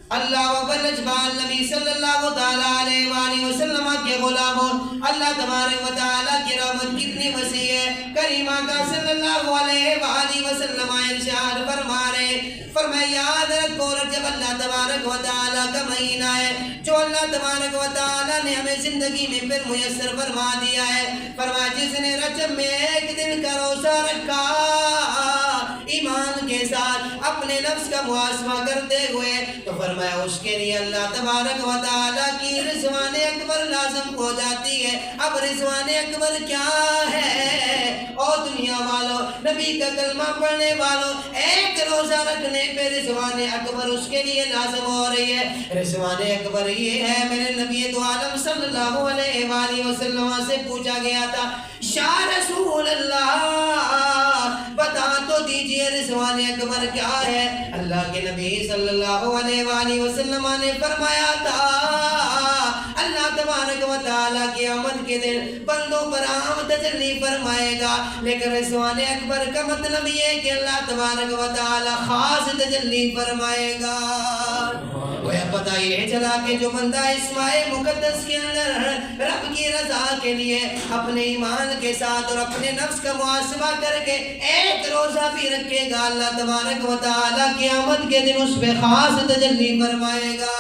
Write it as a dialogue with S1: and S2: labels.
S1: اللہ و بنجبان نبی صلی اللہ علیہ وآلہ وسلم کے غلاموں، اللہ تبارک و تعالیٰ کی رحمت کتنی وسیع ہے۔ کریمہ کا صلی اللہ علیہ وآلہ وسلم ارشاد فرما رہے، فرمایا یاد رکھو رجب اللہ تبارک و تعالیٰ کا مہینہ ہے جو اللہ تبارک و تعالیٰ نے ہمیں زندگی میں پھر میسر فرما دیا ہے۔ فرمایا جس نے رجب میں ایک دن کا روزہ رکھا ایمان کے ساتھ اپنے نفس کا محاسبہ کرتے ہوئے، تو فرمایا اس کے لیے اللہ تبارک و تعالیٰ کی رضوان اکبر لازم ہو جاتی ہے۔ اب رضوان اکبر کیا ہے؟ اور دنیا والوں، نبی کا کلمہ پڑھنے والوں، ایک روزہ رکھنے پہ رضوان اکبر اس کے لیے لازم ہو رہی ہے۔ رضوان اکبر یہ ہے، میرے نبی دو عالم صلی اللہ علیہ وآلہ وسلم سے پوچھا گیا تھا، یا رسول اللہ بتا تو دیجئے رضوان اکبر کیا ہے؟ اللہ کے نبی صلی اللہ علیہ وآلہ وسلم نے فرمایا تھا اللہ تبارک و تعالیٰ کی آمد کے دن بندوں پر عام تجلی فرمائے گا، لیکن رضوان اکبر کا مطلب یہ ہے کہ اللہ تبارک و تعالیٰ خاص تجلی فرمائے گا۔ پتہ یہ چلا کہ جو بندہ اس ماہ مقدس کے اندر رب کی رضا کے لیے اپنے ایمان کے ساتھ اور اپنے نفس کا محاسبہ کر کے ایک روزہ بھی رکھے گا، اللہ تبارک و تعالیٰ کی آمد کے دن اس پہ خاص تجلی فرمائے گا۔